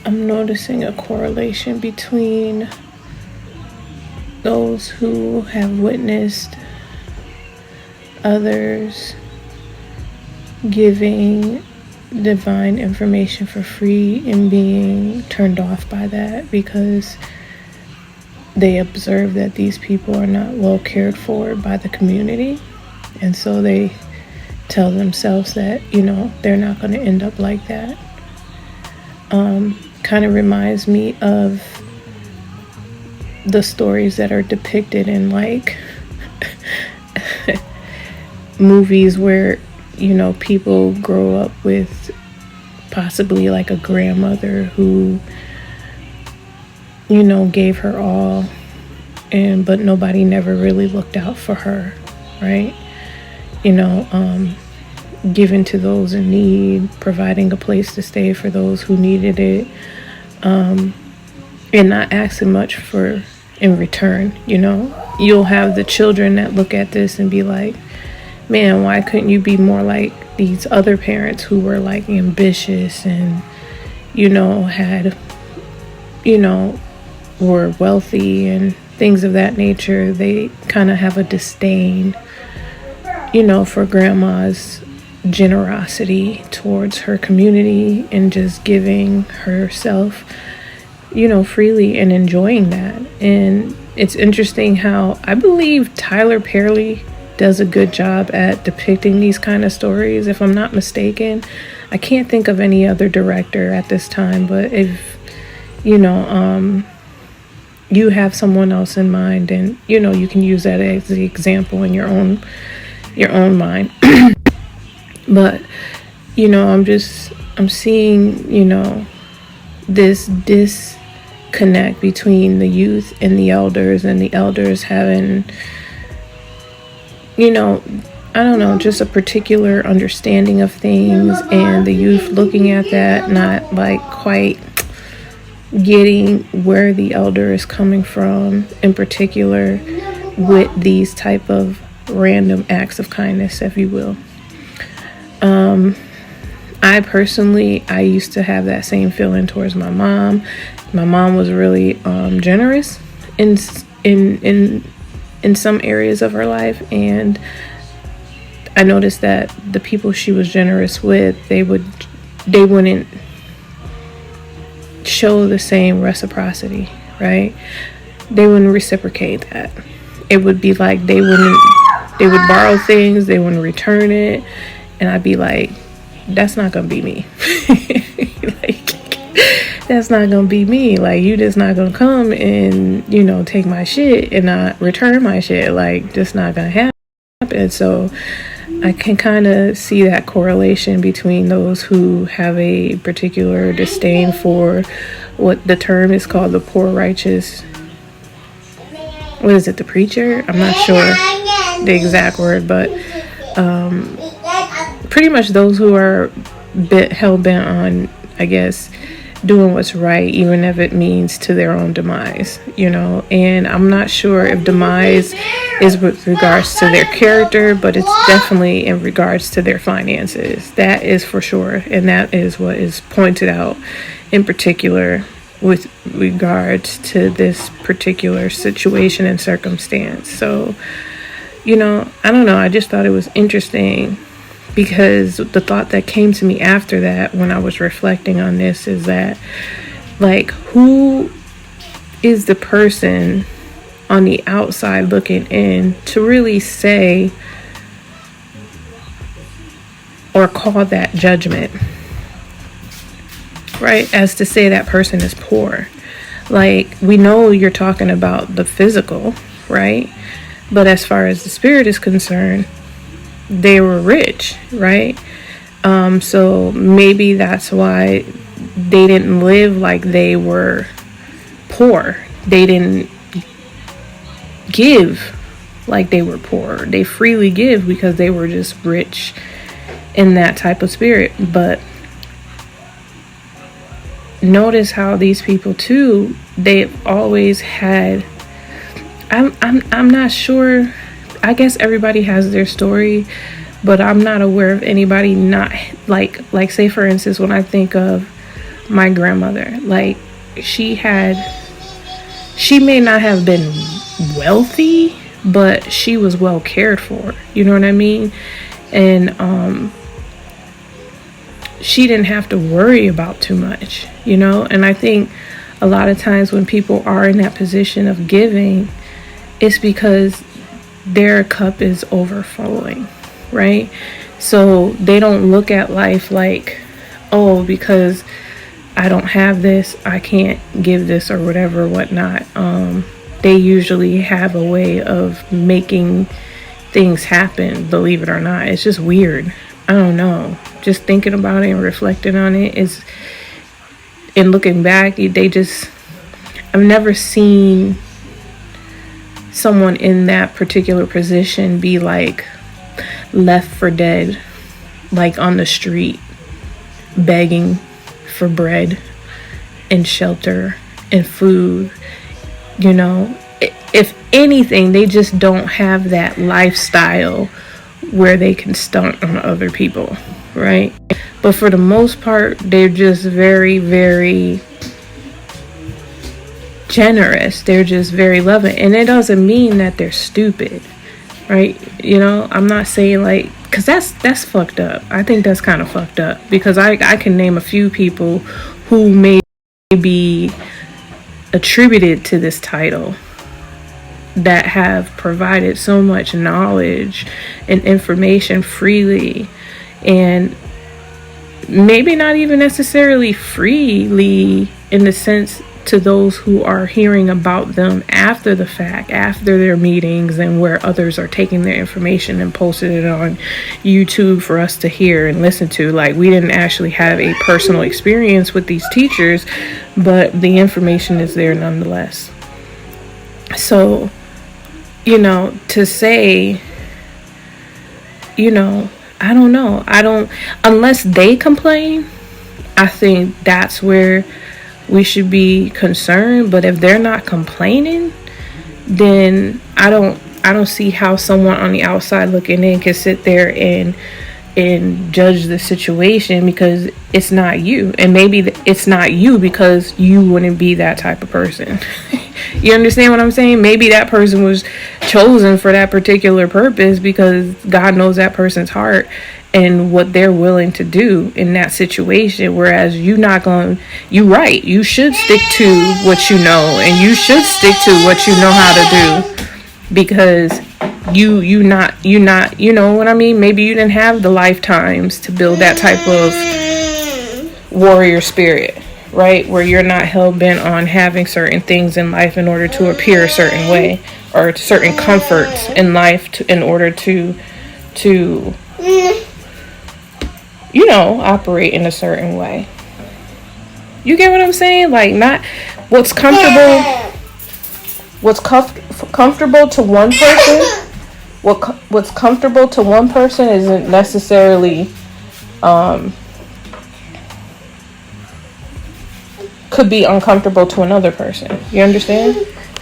I'm noticing a correlation between those who have witnessed others giving divine information for free and being turned off by that because they observe that these people are not well cared for by the community, and so they tell themselves that, they're not going to end up like that. Kind of reminds me of the stories that are depicted in like movies where people grow up with possibly like a grandmother who gave her all, but nobody never really looked out for her, right? Giving to those in need, providing a place to stay for those who needed it, and not asking much in return. You'll have the children that look at this and be like, man, why couldn't you be more like these other parents who were like ambitious and had were wealthy and things of that nature. They kind of have a disdain for grandma's generosity towards her community and just giving herself freely and enjoying that. And it's interesting how I believe Tyler Perry does a good job at depicting these kind of stories, if I'm not mistaken. I can't think of any other director at this time, but if you have someone else in mind, and you can use that as the example in your own mind. But I'm seeing this disconnect between the youth and the elders having I don't know, just a particular understanding of things, and the youth looking at that, not like quite getting where the elder is coming from, in particular with these type of random acts of kindness, if you will. I used to have that same feeling towards my mom. My mom was really generous in some areas of her life, and I noticed that the people she was generous with, they wouldn't show the same reciprocity, right? They wouldn't reciprocate that. It would be like they would borrow things, they wouldn't return it, and I'd be like, that's not gonna be me. That's not gonna be me. Like, you just not gonna come and take my shit and not return my shit. Like, just not gonna happen. So I can kind of see that correlation between those who have a particular disdain for what the term is called, the poor righteous. What is it, the preacher? I'm not sure the exact word, but pretty much those who are hell-bent on, I guess, doing what's right, even if it means to their own demise, and I'm not sure if demise is with regards to their character, but it's definitely in regards to their finances. That is for sure, and that is what is pointed out in particular with regards to this particular situation and circumstance. So, I don't know, I just thought it was interesting, because the thought that came to me after that when I was reflecting on this is that, like, who is the person on the outside looking in to really say or call that judgment, right? As to say that person is poor. Like, we know you're talking about the physical, right? But as far as the spirit is concerned, they were rich, right? So maybe that's why they didn't live like they were poor. They didn't give like they were poor. They freely give because they were just rich in that type of spirit. But notice how these people too, they've always had, I'm not sure, I guess everybody has their story, but I'm not aware of anybody not like say for instance, when I think of my grandmother. Like, she may not have been wealthy, but she was well cared for. You know what I mean? And she didn't have to worry about too much, you know? And I think a lot of times when people are in that position of giving, it's because their cup is overflowing, right? So they don't look at life like, oh, because I don't have this, I can't give this or whatever, whatnot. They usually have a way of making things happen, believe it or not. It's just weird. I don't know. Just thinking about it and reflecting on it is, and looking back, I've never seen someone in that particular position be like left for dead, like on the street, begging for bread and shelter and food. You know, if anything, they just don't have that lifestyle where they can stunt on other people, right? But for the most part, they're just very, very generous. They're just very loving. And it doesn't mean that they're stupid, right? You know, I'm not saying like, because that's fucked up. I think that's kind of fucked up, because I can name a few people who may be attributed to this title that have provided so much knowledge and information freely, and maybe not even necessarily freely in the sense to those who are hearing about them after the fact, after their meetings, and where others are taking their information and posting it on YouTube for us to hear and listen to. Like, we didn't actually have a personal experience with these teachers, but the information is there nonetheless. So, you know, to say, you know, I don't know. Unless they complain, I think that's where we should be concerned. But if they're not complaining, then I don't see how someone on the outside looking in can sit there and judge the situation, because it's not you. And maybe it's not you because you wouldn't be that type of person. You understand what I'm saying? Maybe that person was chosen for that particular purpose because God knows that person's heart and what they're willing to do in that situation. Whereas you're right. You should stick to what you know, and you should stick to what you know how to do, because you know what I mean? Maybe you didn't have the lifetimes to build that type of warrior spirit, right? Where you're not hell-bent on having certain things in life in order to appear a certain way, or certain comforts in life in order to you know, operate in a certain way. You get what I'm saying? Like, not what's comfortable to one person. What's comfortable to one person isn't necessarily could be uncomfortable to another person. You understand?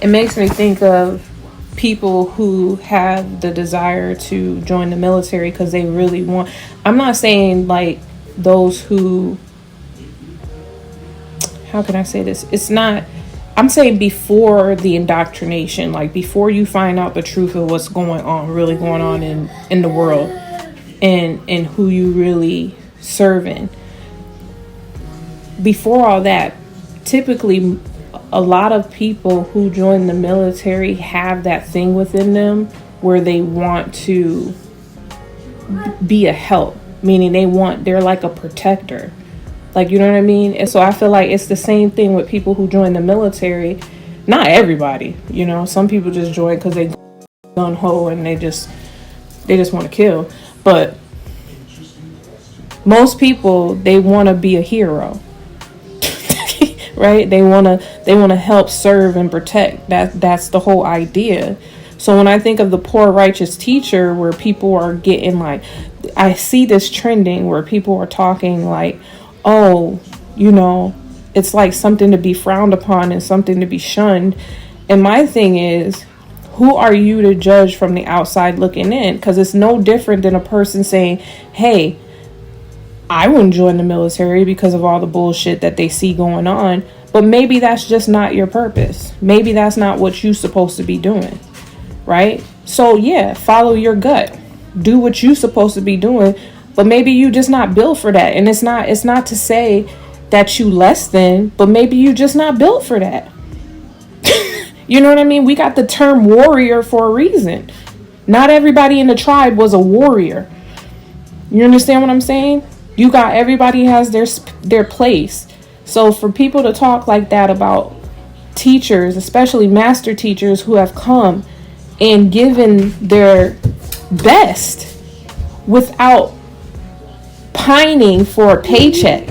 It makes me think of people who have the desire to join the military because they really want. I'm not saying like those who, how can I say this? It's not, I'm saying before the indoctrination, like before you find out the truth of what's really going on in the world, and who you really serving. Before all that, typically a lot of people who join the military have that thing within them where they want to be a help, meaning they're like a protector. Like, you know what I mean? And so I feel like it's the same thing with people who join the military. Not everybody, you know, some people just join because they gun ho and they just want to kill. But most people, they want to be a hero. Right? They want to help serve and protect. That's the whole idea. So when I think of the poor righteous teacher, where people are getting like, I see this trending where people are talking like, oh, you know, it's like something to be frowned upon and something to be shunned. And my thing is, who are you to judge from the outside looking in? Because it's no different than a person saying, hey, I wouldn't join the military because of all the bullshit that they see going on. But maybe that's just not your purpose. Maybe that's not what you're supposed to be doing, right? So yeah, follow your gut. Do what you're supposed to be doing. But maybe you just not built for that. And it's not to say that you less than, but maybe you just not built for that. You know what I mean? We got the term warrior for a reason. Not everybody in the tribe was a warrior. You understand what I'm saying? You got, everybody has their place. So for people to talk like that about teachers, especially master teachers who have come and given their best without pining for a paycheck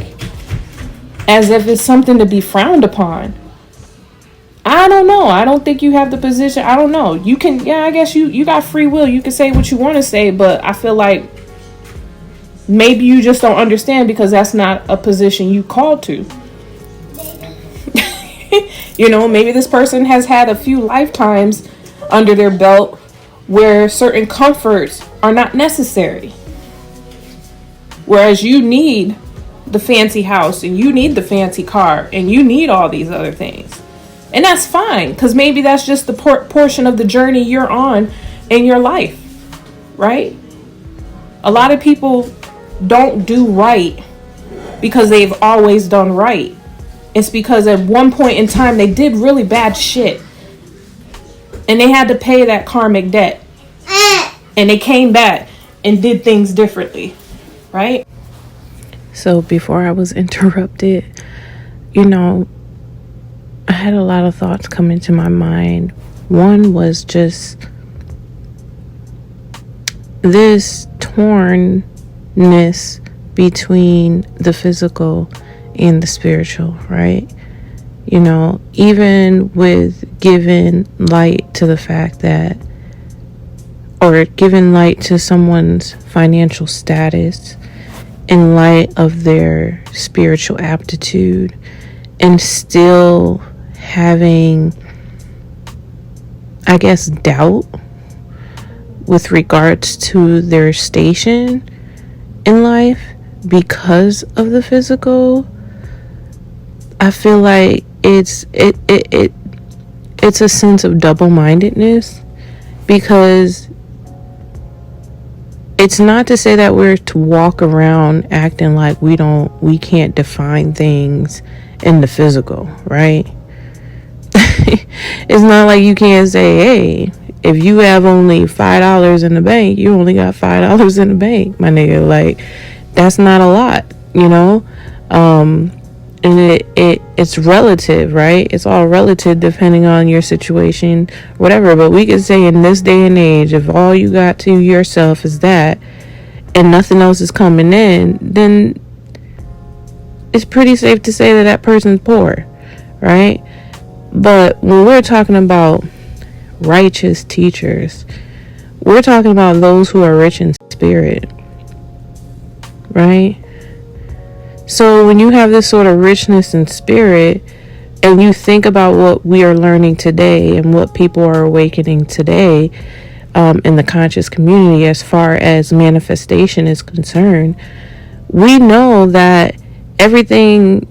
as if it's something to be frowned upon. I don't know. I don't think you have the position. I don't know. You can, yeah, I guess you got free will. You can say what you want to say, but I feel like maybe you just don't understand because that's not a position you called to. You know, maybe this person has had a few lifetimes under their belt where certain comforts are not necessary. Whereas you need the fancy house and you need the fancy car and you need all these other things. And that's fine, because maybe that's just the portion of the journey you're on in your life, right? A lot of people don't do right because they've always done right. It's because at one point in time they did really bad shit. And they had to pay that karmic debt. And they came back and did things differently, right? So before I was interrupted, you know, I had a lot of thoughts come into my mind. One was just this tornness between the physical and the spiritual, right? You know, even with giving light to the fact that, or giving light to someone's financial status in light of their spiritual aptitude, and still having, I guess, doubt with regards to their station in life because of the physical. I feel like it's a sense of double-mindedness, because it's not to say that we're to walk around acting like we can't define things in the physical, right? It's not like you can't say, hey, if you have only $5 in the bank, you only got $5 in the bank, my nigga. Like, that's not a lot, you know? And it's relative, right? It's all relative depending on your situation, whatever. But we could say in this day and age, if all you got to yourself is that and nothing else is coming in, then it's pretty safe to say that that person's poor, right? But when we're talking about righteous teachers, we're talking about those who are rich in spirit, right? So when you have this sort of richness in spirit, and you think about what we are learning today and what people are awakening today in the conscious community as far as manifestation is concerned, we know that everything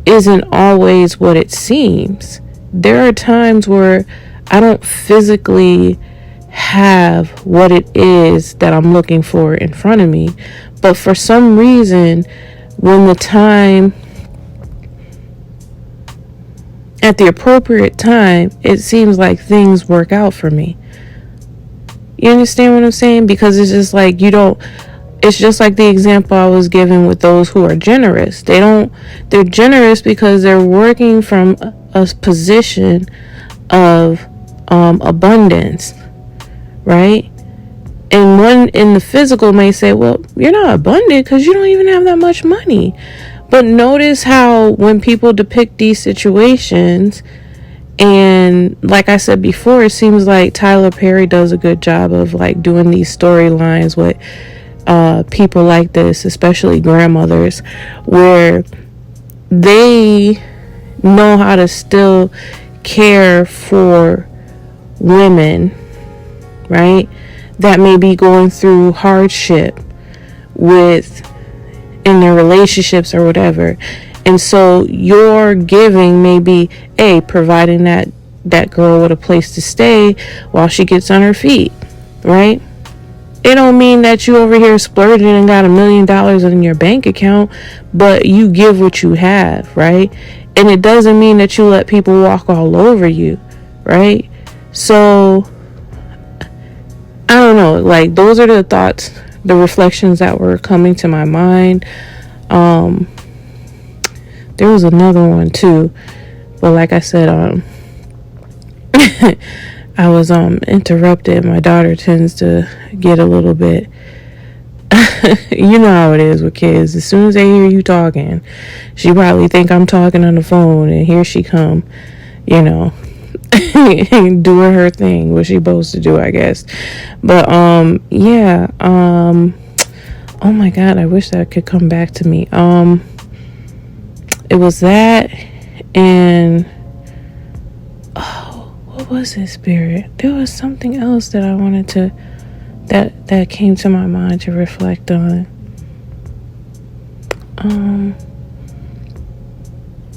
isn't always what it seems. There are times where I don't physically have what it is that I'm looking for in front of me, but for some reason, when the time, at the appropriate time, it seems like things work out for me. You understand what I'm saying? Because it's just like it's just like the example I was given with those who are generous. They're generous because they're working from a position of abundance, right? And one in the physical may say, well, you're not abundant because you don't even have that much money. But notice how when people depict these situations, and like I said before, it seems like Tyler Perry does a good job of like doing these storylines with people like this, especially grandmothers, where they know how to still care for women, right, that may be going through hardship with in their relationships or whatever. And so your giving may be providing that girl with a place to stay while she gets on her feet, right? It don't mean that you over here splurging and got $1 million in your bank account, but you give what you have, right? And it doesn't mean that you let people walk all over you, right? So I don't know, like those are the thoughts, the reflections that were coming to my mind. There was another one too, but like I said, I was interrupted. My daughter tends to get a little bit you know how it is with kids. As soon as they hear you talking, she probably think I'm talking on the phone, and here she come, doing her thing, what she supposed to do, I guess. But oh my god, I wish that could come back to me. It was that, and what was it, Spirit? There was something else that I wanted to that came to my mind to reflect on.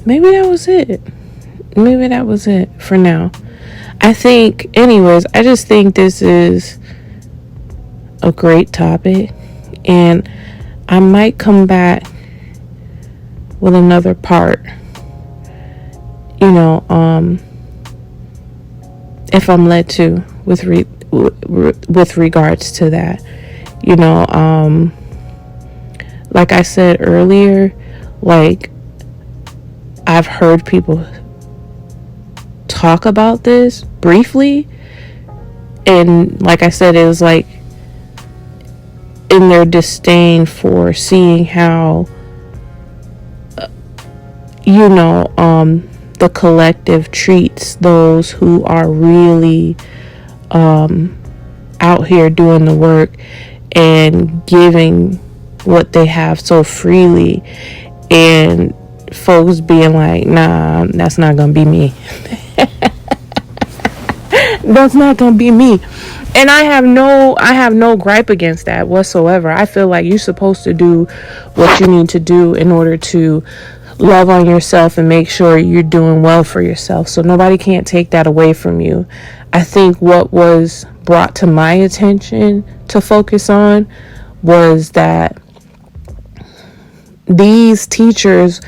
Maybe that was it. Maybe that was it for now. I just think this is a great topic, and I might come back with another part, if I'm led to, with regards to that. Like I said earlier, like I've heard people talk about this briefly, and like I said, it was like in their disdain for seeing how the collective treats those who are really out here doing the work and giving what they have so freely, and folks being like, nah, that's not gonna be me. That's not gonna be me. And I have no gripe against that whatsoever. I feel like you're supposed to do what you need to do in order to love on yourself and make sure you're doing well for yourself. So nobody can't take that away from you. I think what was brought to my attention to focus on was that these teachers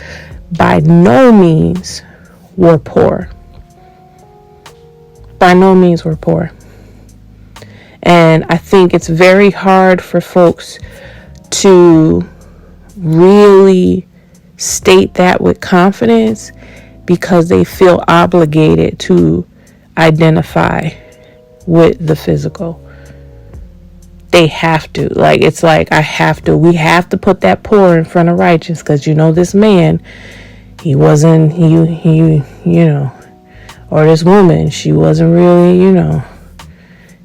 by no means were poor. By no means were poor. And I think it's very hard for folks to really state that with confidence because they feel obligated to identify with the physical. They have to. Like, it's like, we have to put that poor in front of righteous, because this man, he wasn't, or this woman, she wasn't really,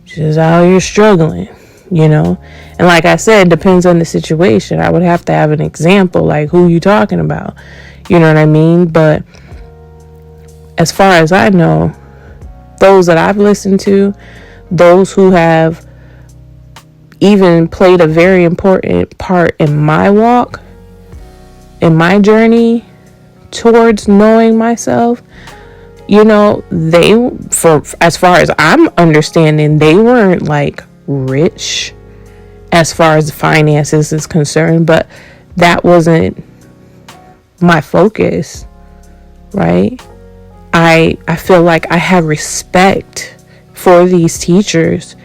she's out here struggling, and like I said, it depends on the situation. I would have to have an example, like who you talking about, you know what I mean? But as far as I know, those that I've listened to, those who have even played a very important part in my walk, in my journey towards knowing myself, as far as I'm understanding, they weren't like rich as far as finances is concerned, but that wasn't my focus, right? I feel like I have respect for these teachers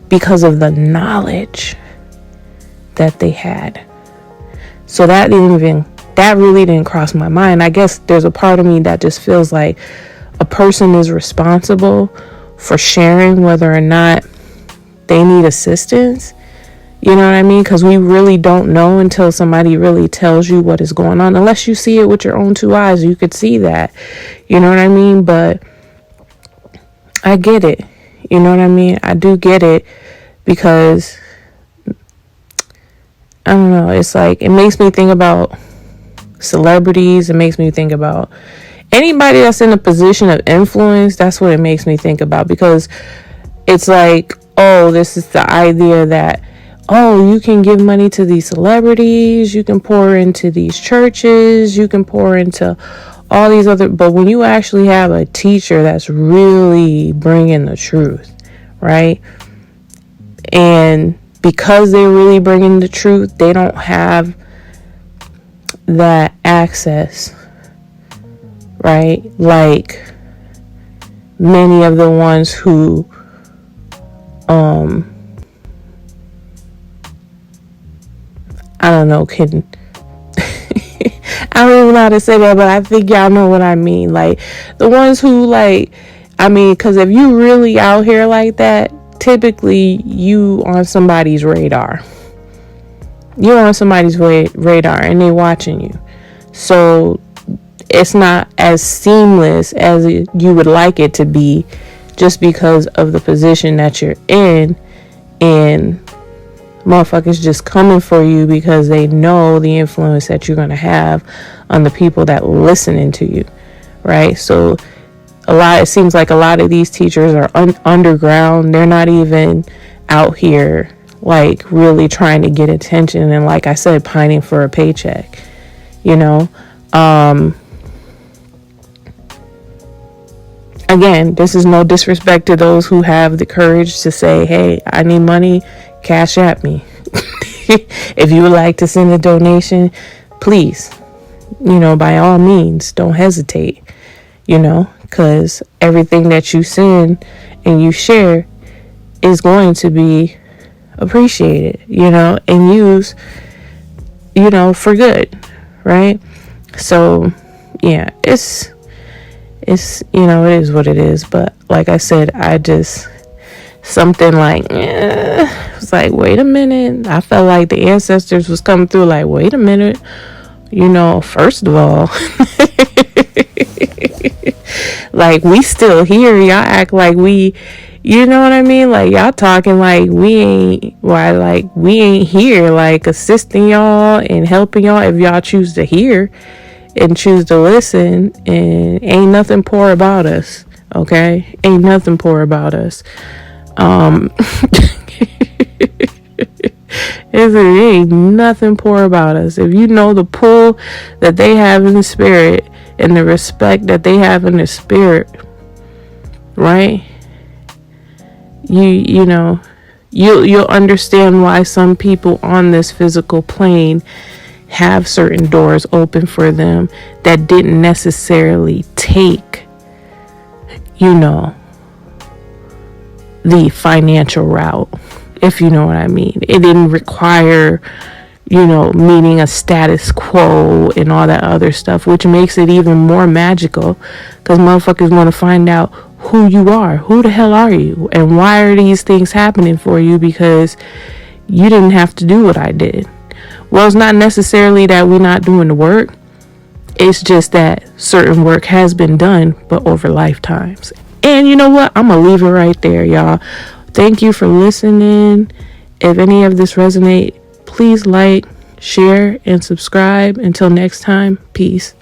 because of the knowledge that they had. So that really didn't cross my mind. I guess there's a part of me that just feels like a person is responsible for sharing whether or not they need assistance. You know what I mean? Because we really don't know until somebody really tells you what is going on. Unless you see it with your own two eyes, you could see that. You know what I mean? But I get it. You know what I mean? I do get it, because I don't know. It's like, it makes me think about celebrities. It makes me think about anybody that's in a position of influence. That's what it makes me think about, because it's like, oh, this is the idea that, oh, you can give money to these celebrities, you can pour into these churches, you can pour into all these other, but when you actually have a teacher that's really bringing the truth, right? And because they're really bringing the truth, they don't have that access, right? Like many of the ones who I don't know, can I don't even know how to say that, but I think y'all know what I mean. Like the ones who like, I mean, because if you really out here like that, typically you on somebody's radar. You're on somebody's radar and they watching you. So it's not as seamless as you would like it to be, just because of the position that you're in, and motherfuckers just coming for you because they know the influence that you're going to have on the people that listening to you, right? So it seems like a lot of these teachers are underground. They're not even out here like really trying to get attention, and like I said, pining for a paycheck, you know. Again, this is no disrespect to those who have the courage to say, hey, I need money, cash at me. If you would like to send a donation, please, you know, by all means, don't hesitate, you know, because everything that you send and you share is going to be appreciated, you know, and used, you know, for good, right? So, yeah, it's, you know, it is what it is. But like I said, something like, it's like, wait a minute. I felt like the ancestors was coming through like, wait a minute. You know, first of all, like we still here. Y'all act like we, you know what I mean? Like y'all talking like we ain't here, like assisting y'all and helping y'all if y'all choose to hear and choose to listen, and ain't nothing poor about us, okay? Ain't nothing poor about us. It ain't nothing poor about us. If you know the pull that they have in the spirit and the respect that they have in the spirit, right? You know, you'll understand why some people on this physical plane have certain doors open for them that didn't necessarily take, you know, the financial route, if you know what I mean. It didn't require, you know, meeting a status quo and all that other stuff, which makes it even more magical, because motherfuckers want to find out who you are. Who the hell are you? And why are these things happening for you? Because you didn't have to do what I did. Well, it's not necessarily that we're not doing the work. It's just that certain work has been done, but over lifetimes. And you know what? I'm going to leave it right there, y'all. Thank you for listening. If any of this resonate, please like, share, and subscribe. Until next time, peace.